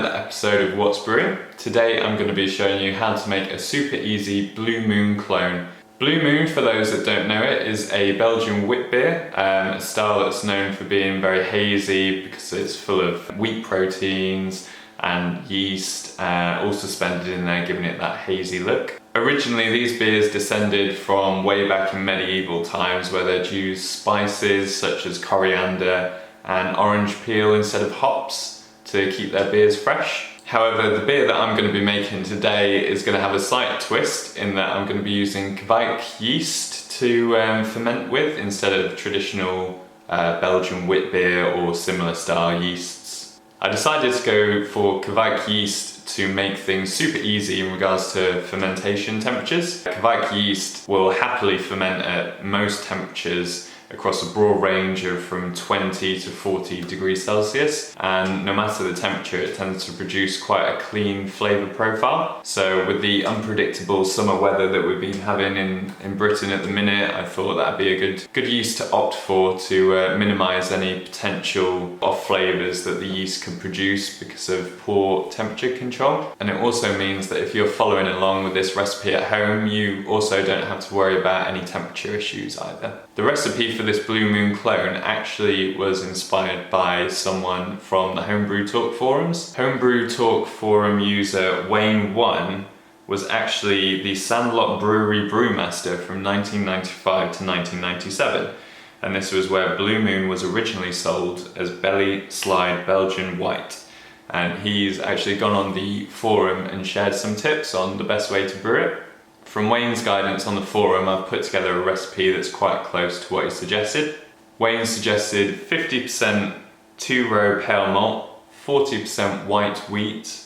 another episode of What's Brewing. Today I'm going to be showing you how to make a super easy Blue Moon clone. Blue Moon, for those that don't know it, is a Belgian Witbier, a style that's known for being very hazy because it's full of wheat proteins and yeast, all suspended in there, giving it that hazy look. Originally, these beers descended from way back in medieval times, where they'd use spices such as coriander and orange peel instead of hops to keep their beers fresh. However, the beer that I'm going to be making today is going to have a slight twist in that I'm going to be using Kveik yeast to ferment with instead of traditional Belgian Witbier or similar style yeasts. I decided to go for Kveik yeast to make things super easy in regards to fermentation temperatures. Kveik yeast will happily ferment at most temperatures across a broad range of from 20 to 40 degrees Celsius, and no matter the temperature it tends to produce quite a clean flavour profile. So with the unpredictable summer weather that we've been having in Britain at the minute, I thought that'd be a good yeast to opt for to minimise any potential off flavours that the yeast can produce because of poor temperature control. And it also means that if you're following along with this recipe at home, you also don't have to worry about any temperature issues either. The recipe for this Blue Moon clone actually was inspired by someone from the Homebrew Talk forums. Homebrew Talk forum user Wayne1 was actually the Sandlot Brewery brewmaster from 1995 to 1997, and this was where Blue Moon was originally sold as Belly Slide Belgian White. And he's actually gone on the forum and shared some tips on the best way to brew it. From Wayne's guidance on the forum, I've put together a recipe that's quite close to what he suggested. Wayne suggested 50% 2-row pale malt, 40% white wheat,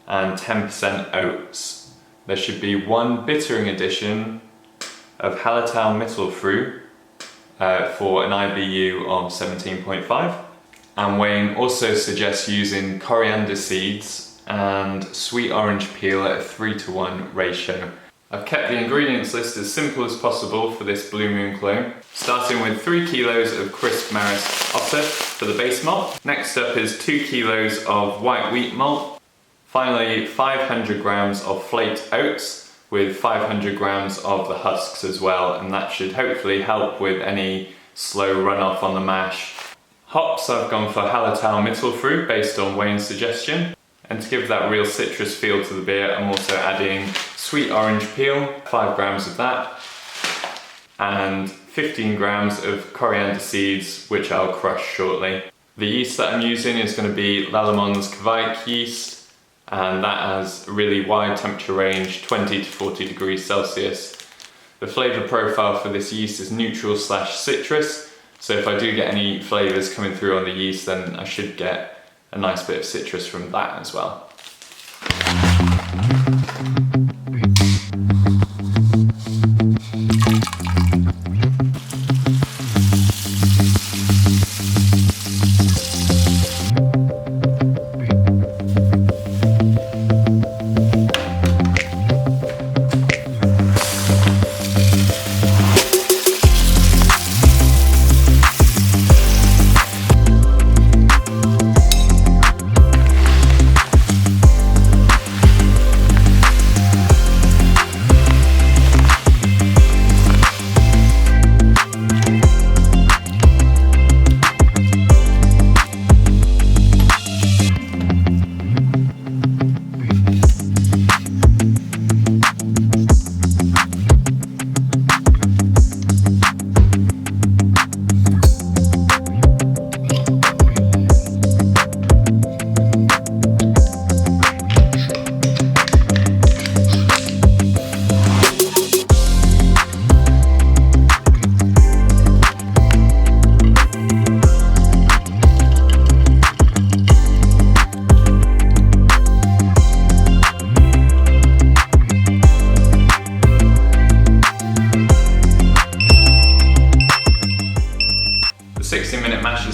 and 10% oats. There should be one bittering addition of Hallertauer Mittelfrueh for an IBU of 17.5. And Wayne also suggests using coriander seeds and sweet orange peel at a 3:1 ratio. I've kept the ingredients list as simple as possible for this Blue Moon clone, starting with 3 kilos of crisp Maris Otter for the base malt. Next up is 2 kilos of white wheat malt. Finally, 500 grams of flaked oats with 500 grams of the husks as well, and that should hopefully help with any slow runoff on the mash. Hops, I've gone for Hallertauer Mittelfrueh based on Wayne's suggestion. And to give that real citrus feel to the beer, I'm also adding sweet orange peel, 5 grams of that, and 15 grams of coriander seeds, which I'll crush shortly. The yeast that I'm using is going to be Lallemand's Kveik yeast, and that has a really wide temperature range, 20 to 40 degrees Celsius. The flavour profile for this yeast is neutral/citrus, so if I do get any flavours coming through on the yeast, then I should get a nice bit of citrus from that as well.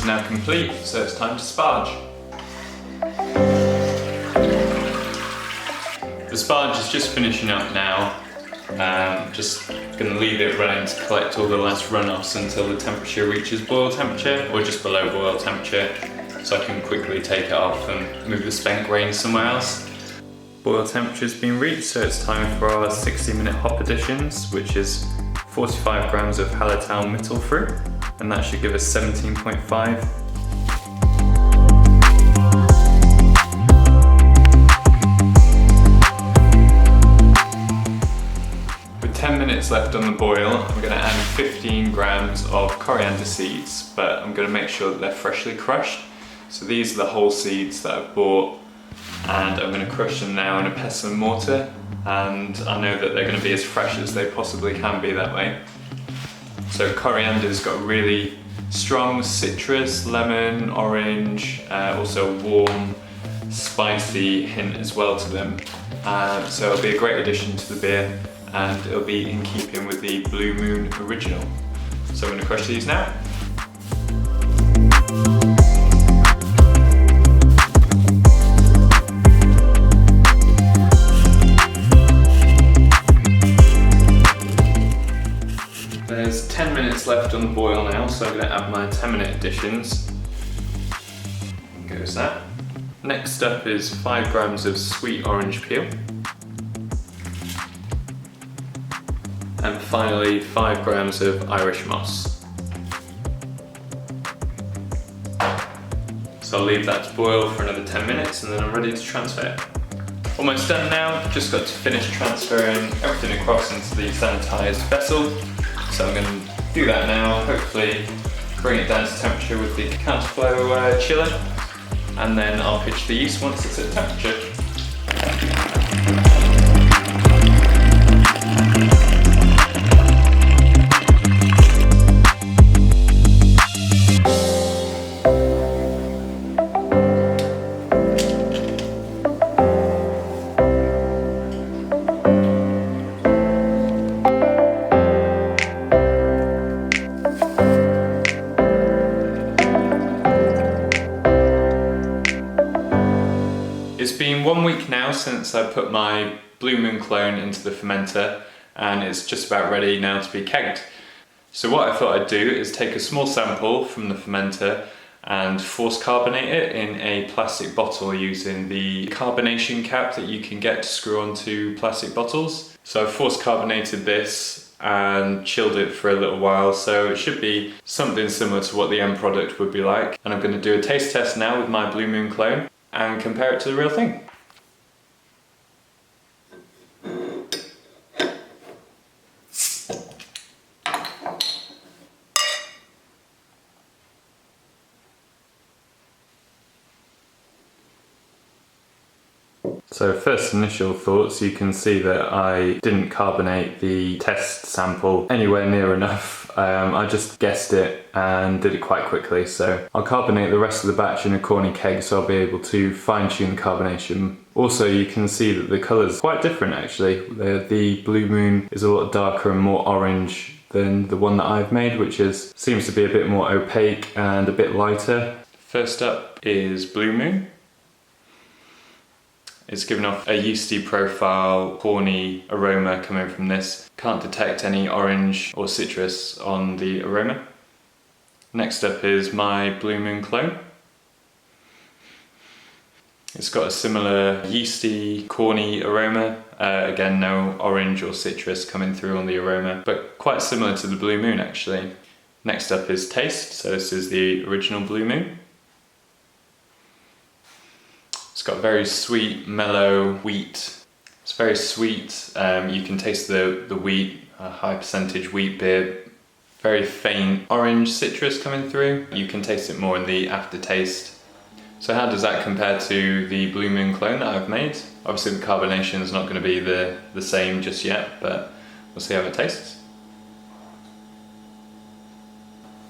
Now complete, so it's time to sparge. The sparge is just finishing up now. Just going to leave it running to collect all the last runoffs until the temperature reaches boil temperature, or just below boil temperature. so I can quickly take it off and move the spent grain somewhere else. Boil temperature's been reached, so it's time for our 60-minute hop additions, which is 45 grams of Hallertauer Mittelfrueh, and that should give us 17.5. With 10 minutes left on the boil, I'm going to add 15 grams of coriander seeds, but I'm going to make sure that they're freshly crushed. So these are the whole seeds that I've bought, and I'm going to crush them now in a pestle and mortar, and I know that they're going to be as fresh as they possibly can be that way. So coriander's got a really strong citrus, lemon, orange, also a warm, spicy hint as well to them. So it'll be a great addition to the beer, and it'll be in keeping with the Blue Moon original. So I'm going to crush these now. There's 10 minutes left on the boil now, so I'm going to add my 10-minute additions. In goes that. Next up is 5 grams of sweet orange peel. And finally 5 grams of Irish moss. So I'll leave that to boil for another 10 minutes and then I'm ready to transfer. Almost done now, just got to finish transferring everything across into the sanitised vessel. So I'm going to do that now, hopefully bring it down to temperature with the counterflow chiller, and then I'll pitch the yeast once it's at temperature. It's been 1 week now since I put my Blue Moon clone into the fermenter, and it's just about ready now to be kegged. So what I thought I'd do is take a small sample from the fermenter and force carbonate it in a plastic bottle using the carbonation cap that you can get to screw onto plastic bottles. So I've force carbonated this and chilled it for a little while, so it should be something similar to what the end product would be like. And I'm going to do a taste test now with my Blue Moon clone and compare it to the real thing. So first initial thoughts, you can see that I didn't carbonate the test sample anywhere near enough. I just guessed it and did it quite quickly, so I'll carbonate the rest of the batch in a corny keg so I'll be able to fine tune the carbonation. Also you can see that the colour's quite different actually. The Blue Moon is a lot darker and more orange than the one that I've made, which seems to be a bit more opaque and a bit lighter. First up is Blue Moon. It's given off a yeasty profile, corny aroma coming from this. Can't detect any orange or citrus on the aroma. Next up is my Blue Moon clone. It's got a similar yeasty, corny aroma. Again, no orange or citrus coming through on the aroma, but quite similar to the Blue Moon actually. Next up is taste. So this is the original Blue Moon. It's got very sweet, mellow wheat. It's very sweet. You can taste the wheat, a high percentage wheat beer. Very faint orange citrus coming through. You can taste it more in the aftertaste. So how does that compare to the Blue Moon clone that I've made? Obviously the carbonation is not going to be the same just yet, but we'll see how it tastes.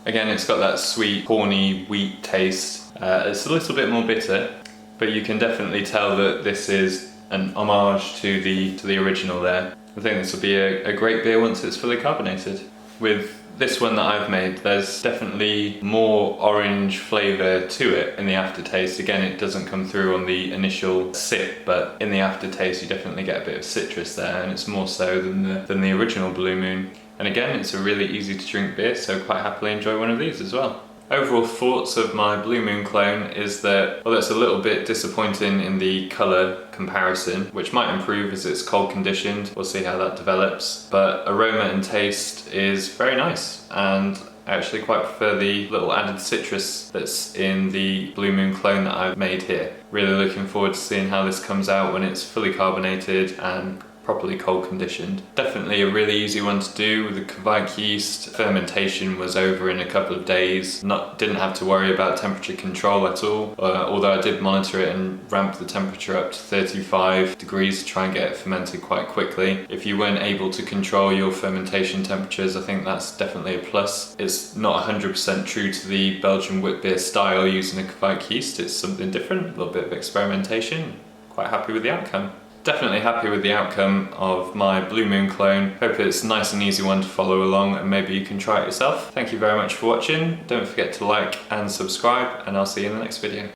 Again, it's got that sweet, corny wheat taste. It's a little bit more bitter, but you can definitely tell that this is an homage to the original there. I think this will be a great beer once it's fully carbonated. With this one that I've made, there's definitely more orange flavour to it in the aftertaste. Again, it doesn't come through on the initial sip, but in the aftertaste you definitely get a bit of citrus there, and it's more so than the original Blue Moon. And again, it's a really easy to drink beer, so quite happily enjoy one of these as well. Overall thoughts of my Blue Moon clone is that, well, it's a little bit disappointing in the colour comparison, which might improve as it's cold conditioned. We'll see how that develops. But aroma and taste is very nice, and I actually quite prefer the little added citrus that's in the Blue Moon clone that I've made here. Really looking forward to seeing how this comes out when it's fully carbonated and properly cold conditioned. Definitely a really easy one to do with the Kveik yeast. Fermentation was over in a couple of days. Didn't have to worry about temperature control at all, although I did monitor it and ramp the temperature up to 35 degrees to try and get it fermented quite quickly. If you weren't able to control your fermentation temperatures, I think that's definitely a plus. It's not 100% true to the Belgian Witbier style using a Kveik yeast. It's something different, a little bit of experimentation. Quite happy with the outcome. Definitely happy with the outcome of my Blue Moon clone. Hope it's a nice and easy one to follow along, and maybe you can try it yourself. Thank you very much for watching. Don't forget to like and subscribe, and I'll see you in the next video.